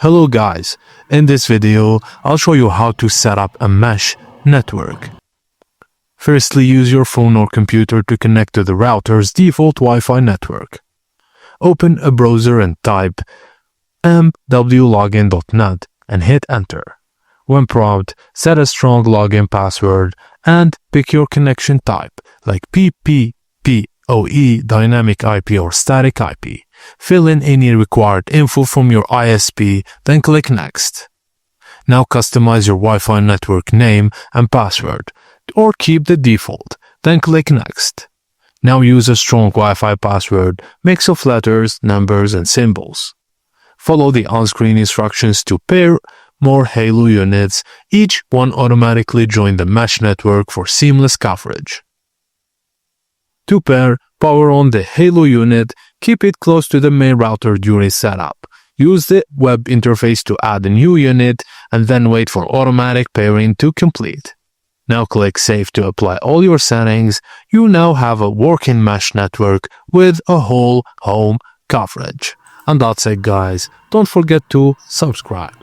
Hello guys, in this video I'll show you how to set up a mesh network. Firstly, use your phone or computer to connect to the router's default Wi-Fi network. Open a browser and type mwlogin.net and hit enter. When prompted, set a strong login password and pick your connection type like PPPoE, dynamic IP or static IP. Fill in any required info from your ISP, then click Next. Now customize your Wi-Fi network name and password, or keep the default, then click Next. Now use a strong Wi-Fi password, mix of letters, numbers, and symbols. Follow the on-screen instructions to pair more Halo units. Each one automatically join the mesh network for seamless coverage. To pair, power on the Halo unit, keep it close to the main router during setup. Use the web interface to add a new unit and then wait for automatic pairing to complete. Now click Save to apply all your settings. You now have a working mesh network with a whole home coverage. And that's it guys. Don't forget to subscribe.